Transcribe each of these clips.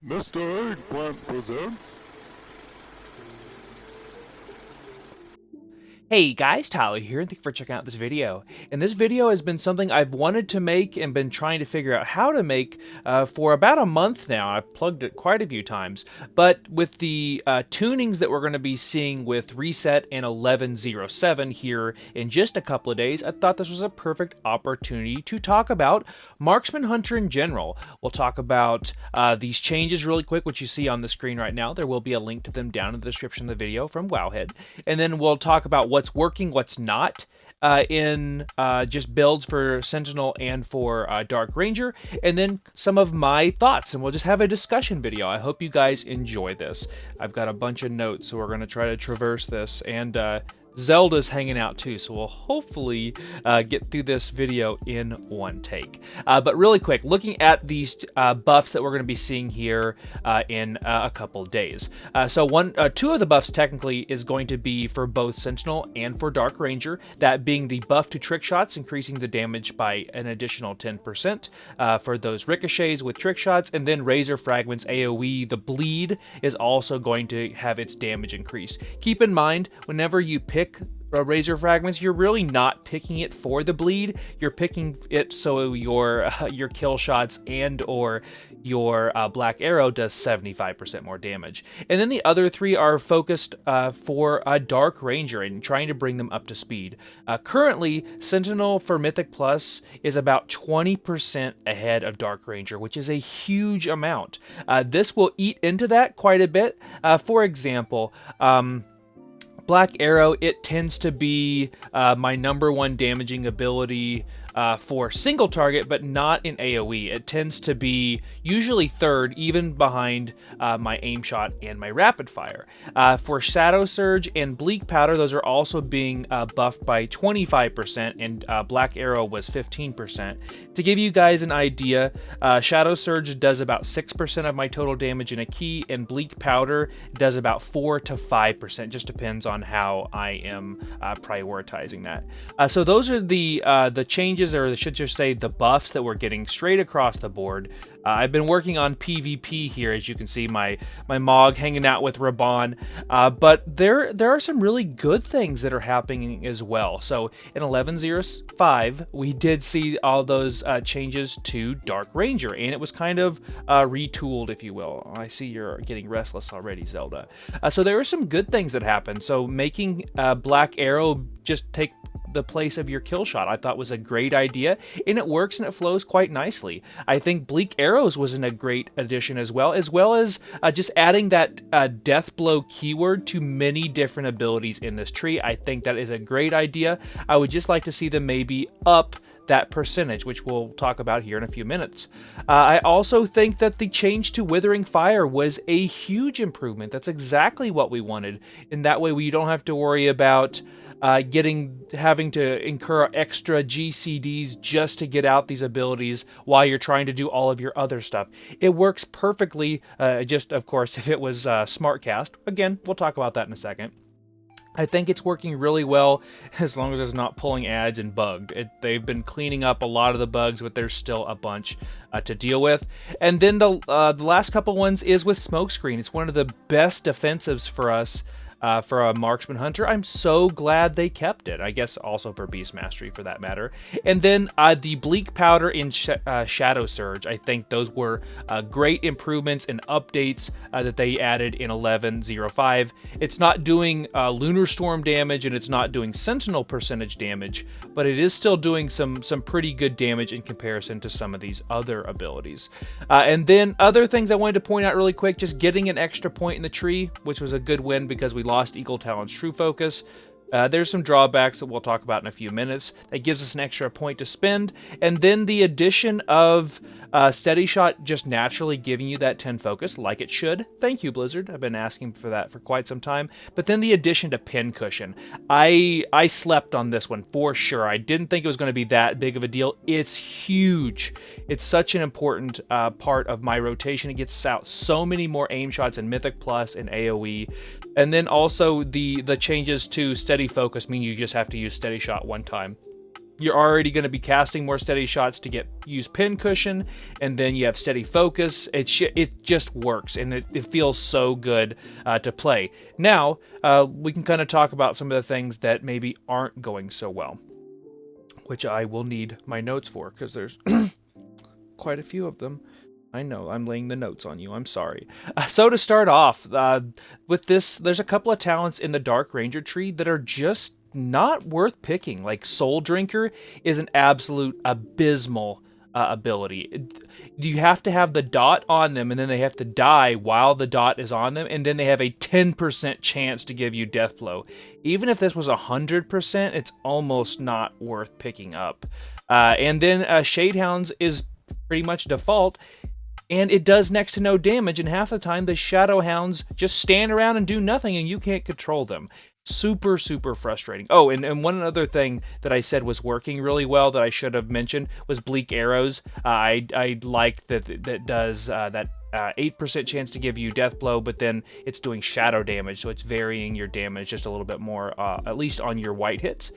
Mr. Eggplant presents. Hey guys, Tyler here, and thank you for checking out this video. And this video has been something I've wanted to make and been trying to figure out how to make for about a month now. I've plugged it quite a few times, but with the tunings that we're going to be seeing with Reset and 11.07 here in just a couple of days, I thought this was a perfect opportunity to talk about Marksman Hunter in general. We'll talk about these changes really quick, which you see on the screen right now. There will be a link to them down in the description of the video from Wowhead. And then we'll talk about what's working, what's not in just builds for Sentinel and for Dark Ranger, and then some of my thoughts, and we'll just have a discussion video. I hope you guys enjoy this. I've got a bunch of notes, so we're going to try to traverse this, and Zelda's hanging out too, so we'll hopefully get through this video in one take. But really quick, looking at these buffs that we're going to be seeing here in a couple of days. Two of the buffs technically is going to be for both Sentinel and for Dark Ranger, that being the buff to trick shots, increasing the damage by an additional 10% for those ricochets with trick shots, and then Razor Fragments AoE, the bleed, is also going to have its damage increased. Keep in mind, whenever you pick Razor Fragments, you're really not picking it for the bleed. You're picking it so your kill shots and or your Black Arrow does 75% more damage. And then the other three are focused for a Dark Ranger and trying to bring them up to speed. Currently, Sentinel for Mythic Plus is about 20% ahead of Dark Ranger, which is a huge amount. This will eat into that quite a bit. For example, Black Arrow, it tends to be my #1 damaging ability for single target, but not in AoE. It tends to be usually third, even behind my aim shot and my rapid fire. For Shadow Surge and Bleak Powder, those are also being buffed by 25%, and Black Arrow was 15%. To give you guys an idea, Shadow Surge does about 6% of my total damage in a key, and Bleak Powder does about 4 to 5%. Just depends on how I am prioritizing that. So those are the changes, or I should just say the buffs that we're getting straight across the board. I've been working on PvP here, as you can see, my Mog hanging out with Raban, but there are some really good things that are happening as well. So in 11.05, we did see all those changes to Dark Ranger, and it was kind of retooled, if you will. I see you're getting restless already, Zelda. So there are some good things that happened. So making Black Arrow just take the place of your kill shot, I thought was a great idea, and it works and it flows quite nicely. I think Bleak Arrows was a great addition as well as just adding that death blow keyword to many different abilities in this tree. I think that is a great idea. I would just like to see them maybe up that percentage, which we'll talk about here in a few minutes. I also think that the change to Withering Fire was a huge improvement. That's exactly what we wanted. In that way, we don't have to worry about having to incur extra GCDs just to get out these abilities while you're trying to do all of your other stuff. It works perfectly, just of course if it was SmartCast. Again, we'll talk about that in a second. I think it's working really well as long as it's not pulling ads and bugged. They've been cleaning up a lot of the bugs, but there's still a bunch to deal with. And then the last couple ones is with Smokescreen. It's one of the best defensives for us. For a Marksman Hunter. I'm so glad they kept it. I guess also for Beast Mastery for that matter. And then the Bleak Powder and Shadow Surge. I think those were great improvements and updates that they added in 11.05. It's not doing Lunar Storm damage and it's not doing Sentinel percentage damage, but it is still doing some pretty good damage in comparison to some of these other abilities. And then other things I wanted to point out really quick, just getting an extra point in the tree, which was a good win because we lost Eagle Talon's True Focus. There's some drawbacks that we'll talk about in a few minutes. That gives us an extra point to spend. And then the addition of Steady Shot just naturally giving you that 10 focus like it should. Thank you, Blizzard. I've been asking for that for quite some time. But then the addition to Pincushion. I slept on this one for sure. I didn't think it was going to be that big of a deal. It's huge. It's such an important part of my rotation. It gets out so many more aim shots in Mythic Plus and AoE. And then also the changes to Steady Focus mean you just have to use Steady Shot one time. you're already going to be casting more steady shots to use pin cushion, and then you have steady focus. It just works, and it feels so good to play. Now, we can kind of talk about some of the things that maybe aren't going so well, which I will need my notes for, because there's quite a few of them. I know, I'm laying the notes on you, I'm sorry. So to start off, with this, there's a couple of talents in the Dark Ranger tree that are just not worth picking. Like Soul Drinker is an absolute abysmal ability. You have to have the dot on them, and then they have to die while the dot is on them, and then they have a 10% chance to give you death blow. Even if this was 100%, it's almost not worth picking up. And then Shadehounds is pretty much default, and it does next to no damage, and half the time the Shadow Hounds just stand around and do nothing, and you can't control them. Super, super frustrating. Oh, and one other thing that I said was working really well that I should have mentioned was Bleak Arrows. I like that does that 8% chance to give you death blow, but then it's doing shadow damage, so it's varying your damage just a little bit more, at least on your white hits.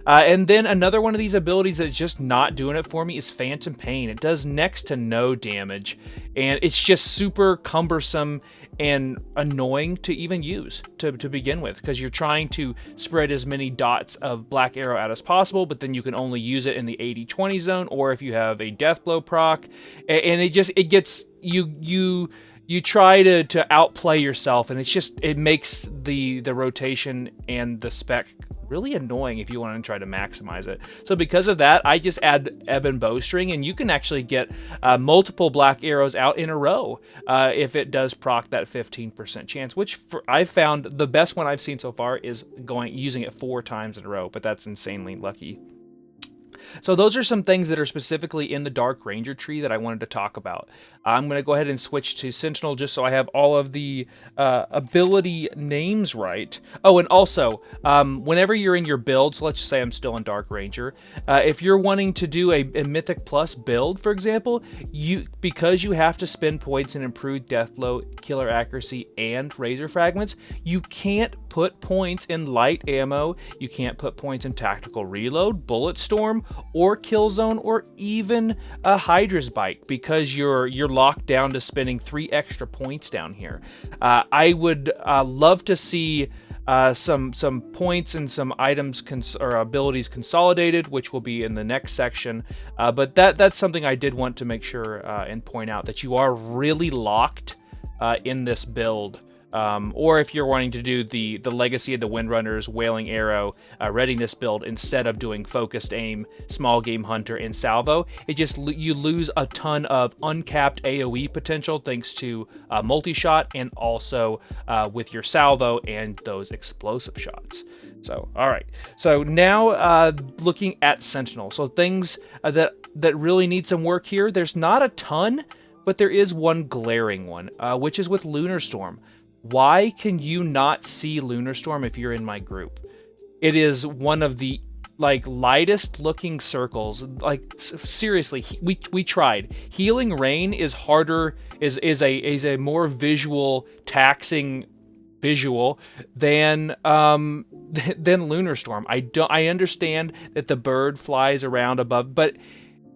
And then another one of these abilities that's just not doing it for me is Phantom Pain. It does next to no damage, and it's just super cumbersome and annoying to even use to begin with, because you're trying to spread as many dots of Black Arrow out as possible, but then you can only use it in the 80-20 zone, or if you have a death blow proc, and it gets you try to outplay yourself, and it makes the rotation and the spec really annoying if you want to try to maximize it. So because of that, I just add Ebon Bowstring, and you can actually get multiple Black Arrows out in a row if it does proc that 15% chance, which I've found the best one I've seen so far is using it 4 times in a row, but that's insanely lucky. So those are some things that are specifically in the Dark Ranger tree that I wanted to talk about. I'm going to go ahead and switch to Sentinel just so I have all of the ability names right. Oh, and also, whenever you're in your build, so let's just say I'm still in Dark Ranger, if you're wanting to do a Mythic Plus build, for example, because you have to spend points in Improved Death Blow, Killer Accuracy, and Razor Fragments, you can't put points in Light Ammo, you can't put points in Tactical Reload, Bullet Storm, or Kill Zone, or even a Hydra's Bite, because you're locked down to spending 3 extra points down here. I would love to see some points and some items or abilities consolidated, which will be in the next section. But that's something I did want to make sure and point out, that you are really locked in this build. Or if you're wanting to do the Legacy of the Windrunners, Wailing Arrow, Readiness build instead of doing Focused Aim, Small Game Hunter, and Salvo, you lose a ton of uncapped AoE potential thanks to multi-shot, and also with your Salvo and those explosive shots. So, all right. So now looking at Sentinel. So things that really need some work here. There's not a ton, but there is one glaring one, which is with Lunar Storm. Why can you not see Lunar Storm if you're in my group? It is one of the lightest looking circles. Seriously, we tried. Healing Rain is harder, is a more visual, taxing visual than Lunar Storm. I understand that the bird flies around above, but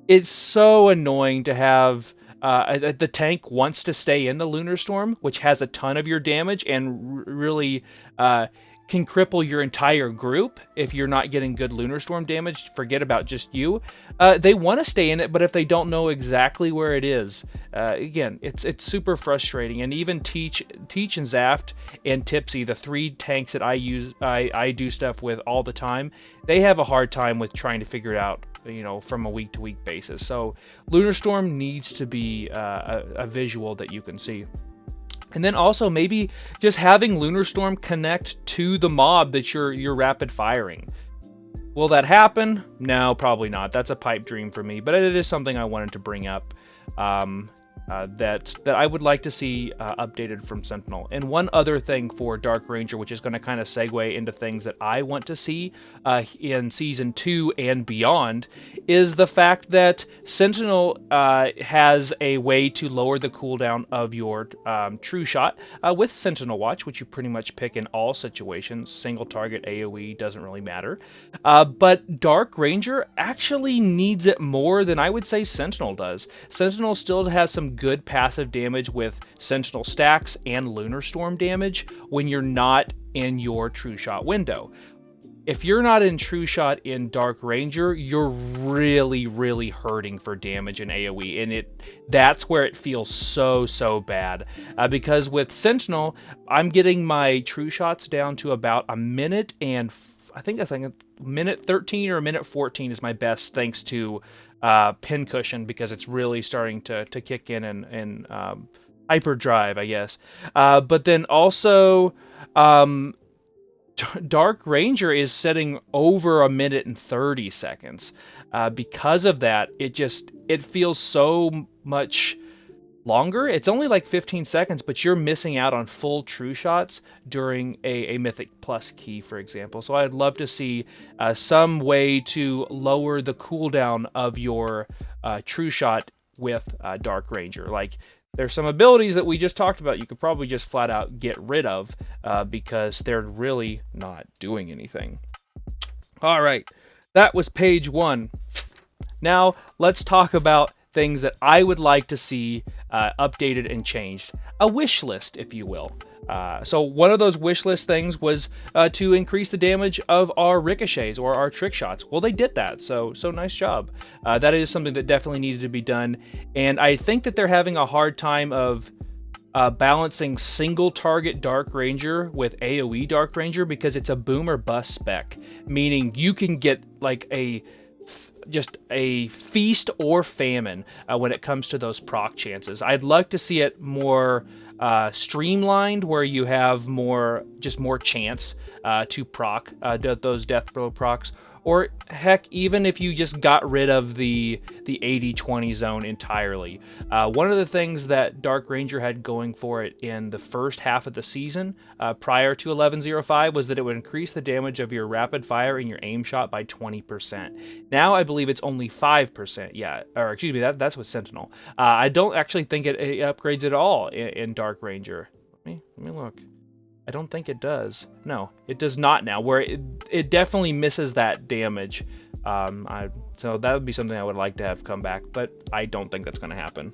it's so annoying to have the tank wants to stay in the Lunar Storm, which has a ton of your damage and really can cripple your entire group if you're not getting good Lunar Storm damage. Forget about just you. They want to stay in it, but if they don't know exactly where it is, again, it's super frustrating. And even Teach and Zaft and Tipsy, the 3 tanks that I do stuff with all the time, they have a hard time with trying to figure it out, from a week-to-week basis. So Lunar Storm needs to be a visual that you can see. And then also maybe just having Lunar Storm connect to the mob that you're rapid firing. Will that happen? No, probably not. That's a pipe dream for me, but it is something I wanted to bring up. that I would like to see updated from Sentinel. And one other thing for Dark Ranger, which is going to kind of segue into things that I want to see in Season 2 and beyond, is the fact that Sentinel has a way to lower the cooldown of your True Shot with Sentinel Watch, which you pretty much pick in all situations. Single target, AoE, doesn't really matter. But Dark Ranger actually needs it more than I would say Sentinel does. Sentinel still has some good passive damage with Sentinel stacks and Lunar Storm damage when you're not in your True Shot window. If you're not in True Shot in Dark Ranger, you're really hurting for damage in AoE, and that's where it feels so bad. Because with Sentinel, I'm getting my True Shots down to about a minute and I think minute 13 or a minute 14 is my best, thanks to Pincushion, because it's really starting to kick in hyperdrive, I guess. But then also, Dark Ranger is setting over a minute and 30 seconds. Because of that, it feels so much longer. It's only like 15 seconds, but you're missing out on full True Shots during a Mythic Plus key, for example. So I'd love to see some way to lower the cooldown of your True Shot with Dark Ranger. Like, there's some abilities that we just talked about you could probably just flat out get rid of because they're really not doing anything. All right, that was page 1. Now let's talk about things that I would like to see updated and changed. A wish list, if you will. So one of those wish list things was to increase the damage of our ricochets or our trick shots. Well, they did that, so nice job. That is something that definitely needed to be done, and I think that they're having a hard time of balancing single target Dark Ranger with AoE Dark Ranger because it's a boom or bust spec, meaning you can get like just a feast or famine when it comes to those proc chances. I'd like to see it more streamlined, where you have more chance to proc those death blow procs, or heck, even if you just got rid of the 80-20 zone entirely. One of the things that Dark Ranger had going for it in the first half of the season prior to 11.05 was that it would increase the damage of your rapid fire and your aim shot by 20%. Now I believe it's only 5%. Yeah, or excuse me, that's with Sentinel. I don't actually think it upgrades at all in Dark Ranger. Let me look. I don't think it does. No, it does not now, where it definitely misses that damage. So that would be something I would like to have come back, but I don't think that's going to happen.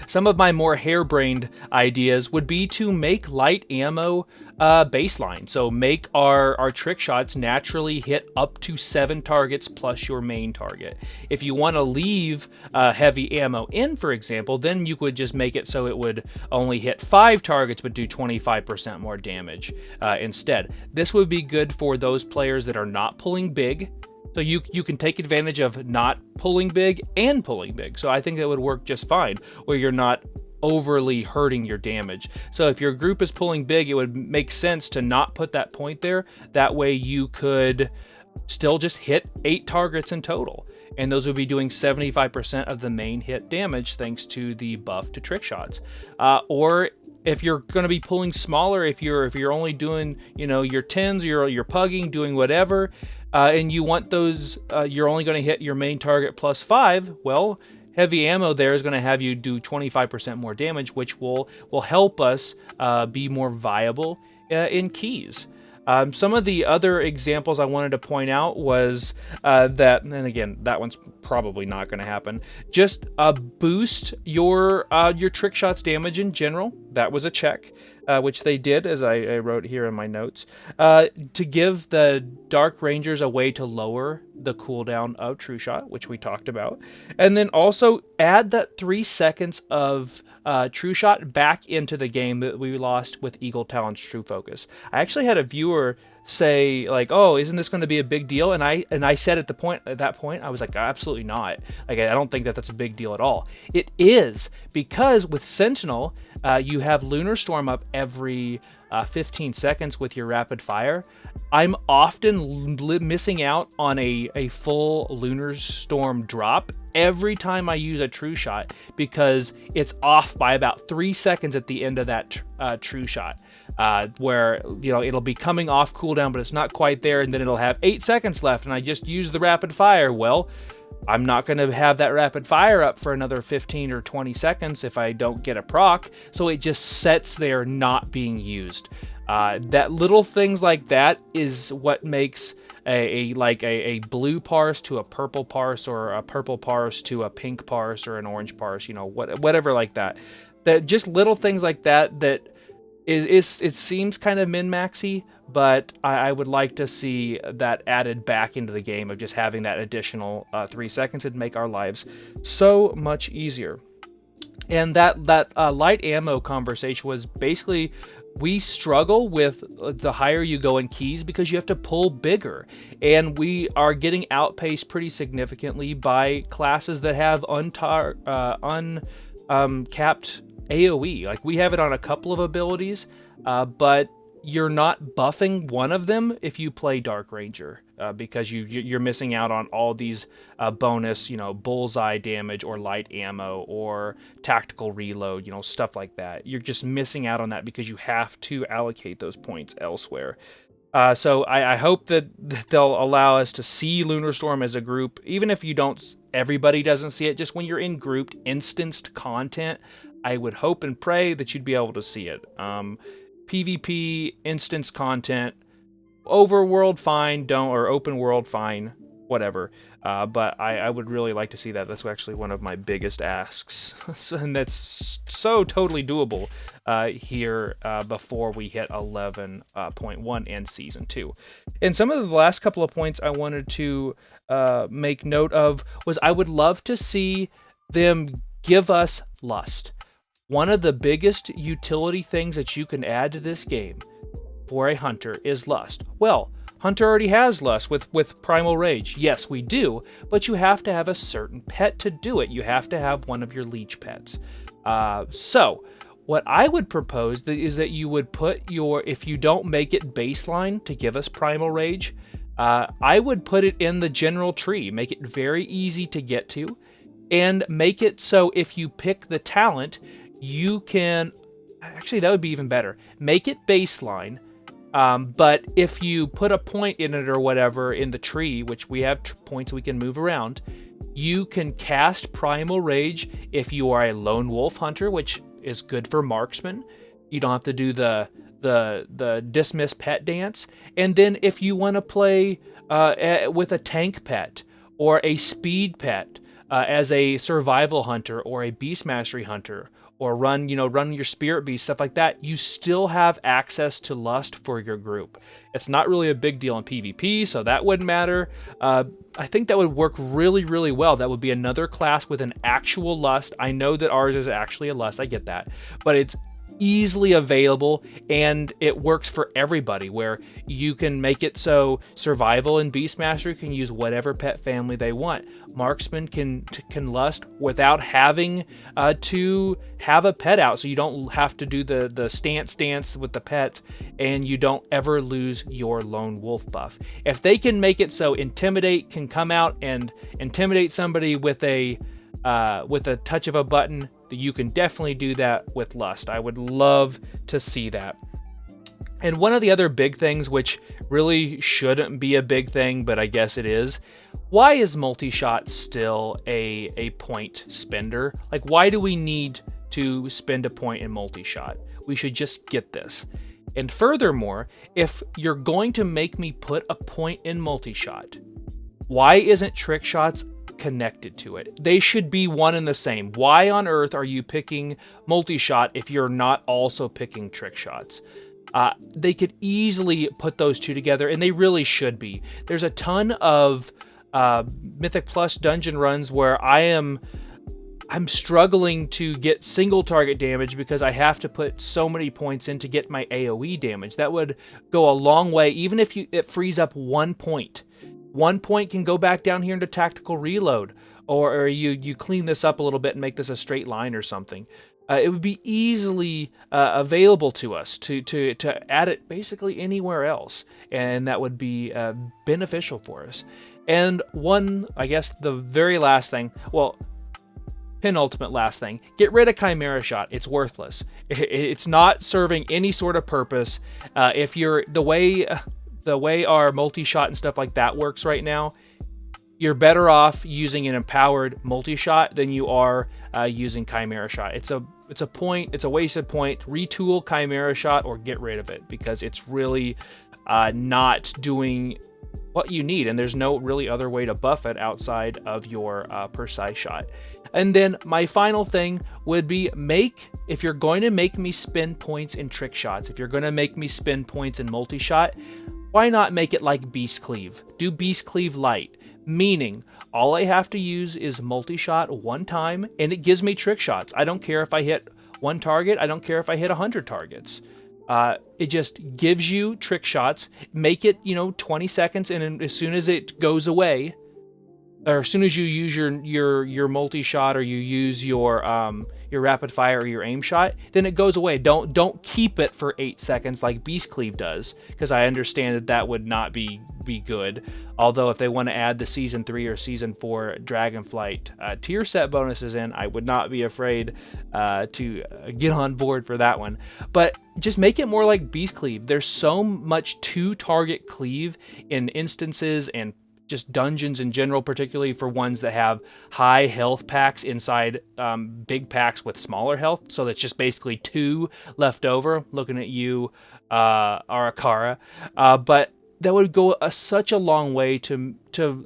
Some of my more harebrained ideas would be to make light ammo baseline. So make our trick shots naturally hit up to 7 targets plus your main target. If you want to leave heavy ammo in, for example, then you could just make it so it would only hit 5 targets but do 25% more damage instead. This would be good for those players that are not pulling big. So you can take advantage of not pulling big and pulling big. So I think that would work just fine, where you're not overly hurting your damage. So if your group is pulling big, it would make sense to not put that point there. That way you could still just hit 8 targets in total. And those would be doing 75% of the main hit damage thanks to the buff to trick shots. Or if you're going to be pulling smaller, if you're only doing, your 10s, you're pugging, doing whatever, and you want those, you're only going to hit your main target plus 5, well, heavy ammo there is going to have you do 25% more damage, which will help us be more viable in keys. Some of the other examples I wanted to point out was that, and again, that one's probably not going to happen, just boost your trick shots damage in general. That was a check, which they did, as I wrote here in my notes, to give the Dark Rangers a way to lower the cooldown of True Shot, which we talked about, and then also add that 3 seconds of True Shot back into the game that we lost with Eagle Talon's True Focus. I actually had a viewer say, like, oh, isn't this going to be a big deal? And I said at that point I was like, absolutely not. Like, I don't think that's a big deal at all. It is, because with Sentinel you have Lunar Storm up every 15 seconds with your rapid fire. I'm often missing out on a full Lunar Storm drop every time I use a true shot because it's off by about 3 seconds at the end of that true shot. Where, you know, it'll be coming off cooldown, but it's not quite there, and then it'll have 8 seconds left, and I just used the rapid fire. Well, I'm not going to have that rapid fire up for another 15 or 20 seconds if I don't get a proc, so it just sits there not being used. That little things like that is what makes a blue parse to a purple parse, or a purple parse to a pink parse, or an orange parse, you know, whatever like that. That just little things like that it seems kind of min-maxy, but I would like to see that added back into the game of just having that additional 3 seconds. It'd make our lives so much easier. And that light ammo conversation was basically, we struggle with the higher you go in keys because you have to pull bigger, and we are getting outpaced pretty significantly by classes that have uncapped AoE. Like, we have it on a couple of abilities, but you're not buffing one of them if you play Dark Ranger, because you're missing out on all these bonus, you know, bullseye damage or light ammo or tactical reload, you know, stuff like that. You're just missing out on that because you have to allocate those points elsewhere. So I hope that they'll allow us to see Lunar Storm as a group, even if everybody doesn't see it. Just when you're in grouped instanced content, I would hope and pray that you'd be able to see it. PvP, instance content, overworld fine, or open world fine, whatever. But I would really like to see that. That's actually one of my biggest asks, and that's so totally doable here before we hit 11.1 and Season 2. And some of the last couple of points I wanted to make note of was I would love to see them give us lust. One of the biggest utility things that you can add to this game for a hunter is lust. Well, Hunter already has lust with Primal Rage. Yes, we do, but you have to have a certain pet to do it. You have to have one of your leech pets. So, what I would propose is that you would put if you don't make it baseline to give us Primal Rage, I would put it in the general tree. Make it very easy to get to, and make it so if you pick the talent, you can, actually that would be even better. Make it baseline, but if you put a point in it or whatever in the tree, which we have points we can move around, you can cast Primal Rage if you are a lone wolf hunter, which is good for marksman. You don't have to do the dismiss pet dance. And then if you want to play with a tank pet or a speed pet as a survival hunter or a beast mastery hunter, or run your spirit beast, stuff like that, you still have access to lust for your group. It's not really a big deal in PvP, so that wouldn't matter. I think that would work really, really well. That would be another class with an actual lust. I know that ours is actually a lust, I get that, but it's easily available, and it works for everybody, where you can make it so survival and beastmaster can use whatever pet family they want. Marksman can lust without having to have a pet out, so you don't have to do the stance dance with the pet, and you don't ever lose your lone wolf buff. If they can make it so Intimidate can come out and intimidate somebody with a touch of a button, you can definitely do that with lust. I would love to see that. And one of the other big things, which really shouldn't be a big thing, but I guess it is, why is multi-shot still a point spender? Like, why do we need to spend a point in multi-shot? We should just get this. And furthermore, if you're going to make me put a point in multi-shot, why isn't trick shots connected to it? They should be one and the same. Why on earth are you picking multi-shot if you're not also picking trick shots? They could easily put those two together, and they really should be. There's a ton of Mythic Plus dungeon runs where I'm struggling to get single target damage because I have to put so many points in to get my AoE damage. That would go a long way, even if it frees up 1 point. 1 point can go back down here into tactical reload, or you clean this up a little bit and make this a straight line or something. It would be easily available to us to add it basically anywhere else, and that would be beneficial for us. And one, I guess the very last thing, well, penultimate last thing, get rid of Chimera Shot. It's worthless. It's not serving any sort of purpose. If you're the way our multi-shot and stuff like that works right now, you're better off using an empowered multi-shot than you are using Chimera Shot. It's a wasted point. Retool Chimera Shot or get rid of it, because it's really not doing what you need, and there's no really other way to buff it outside of your precise shot. And then my final thing would be, if you're going to make me spend points in trick shots, if you're going to make me spend points in multi-shot, why not make it like Beast Cleave? Do Beast Cleave light, meaning all I have to use is multi-shot one time and it gives me trick shots. I don't care if I hit one target, I don't care if I hit 100 targets. It just gives you trick shots. Make it, 20 seconds, and then as soon as it goes away, or as soon as you use your multi-shot, or you use your rapid fire or your aim shot, then it goes away. Don't keep it for 8 seconds like Beast Cleave does, because I understand that would not be good. Although if they want to add the Season 3 or Season 4 Dragonflight tier set bonuses in, I would not be afraid to get on board for that one. But just make it more like Beast Cleave. There's so much two-target cleave in instances and just dungeons in general, particularly for ones that have high health packs inside big packs with smaller health. So that's just basically 2 left over. Looking at you, Arakara. But that would go such a long way to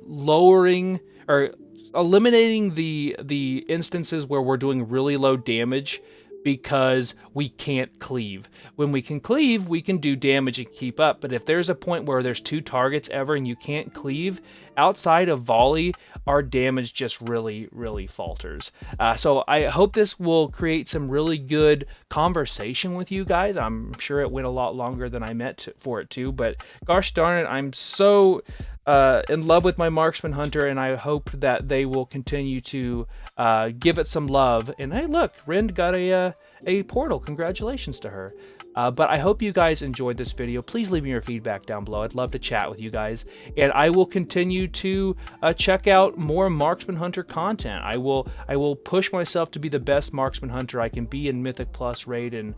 lowering or eliminating the instances where we're doing really low damage because we can't cleave. When we can cleave, we can do damage and keep up. But if there's a point where there's 2 targets ever and you can't cleave, outside of volley, our damage just really, really falters. So I hope this will create some really good conversation with you guys. I'm sure it went a lot longer than I meant for it to, but gosh darn it, I'm so in love with my Marksman Hunter, and I hope that they will continue to give it some love. And hey, look, Rind got a portal. Congratulations to her. But I hope you guys enjoyed this video. Please leave me your feedback down below. I'd love to chat with you guys. And I will continue to check out more Marksman Hunter content. I will push myself to be the best Marksman Hunter I can be in Mythic Plus, Raid, and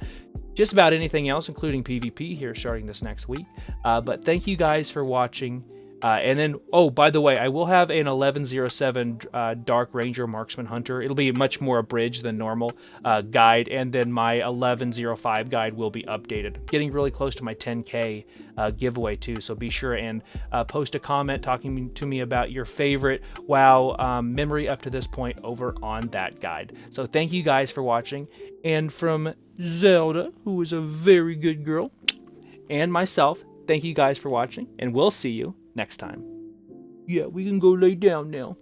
just about anything else, including PvP here starting this next week. But thank you guys for watching. And then, oh, by the way, I will have an 1107 Dark Ranger Marksman Hunter. It'll be much more abridged than normal guide, and then my 1105 guide will be updated. Getting really close to my 10K giveaway too, so be sure and post a comment talking to me about your favorite WoW memory up to this point over on that guide. So thank you guys for watching, and from Zelda, who is a very good girl, and myself, thank you guys for watching, and we'll see you next time. Yeah, we can go lay down now.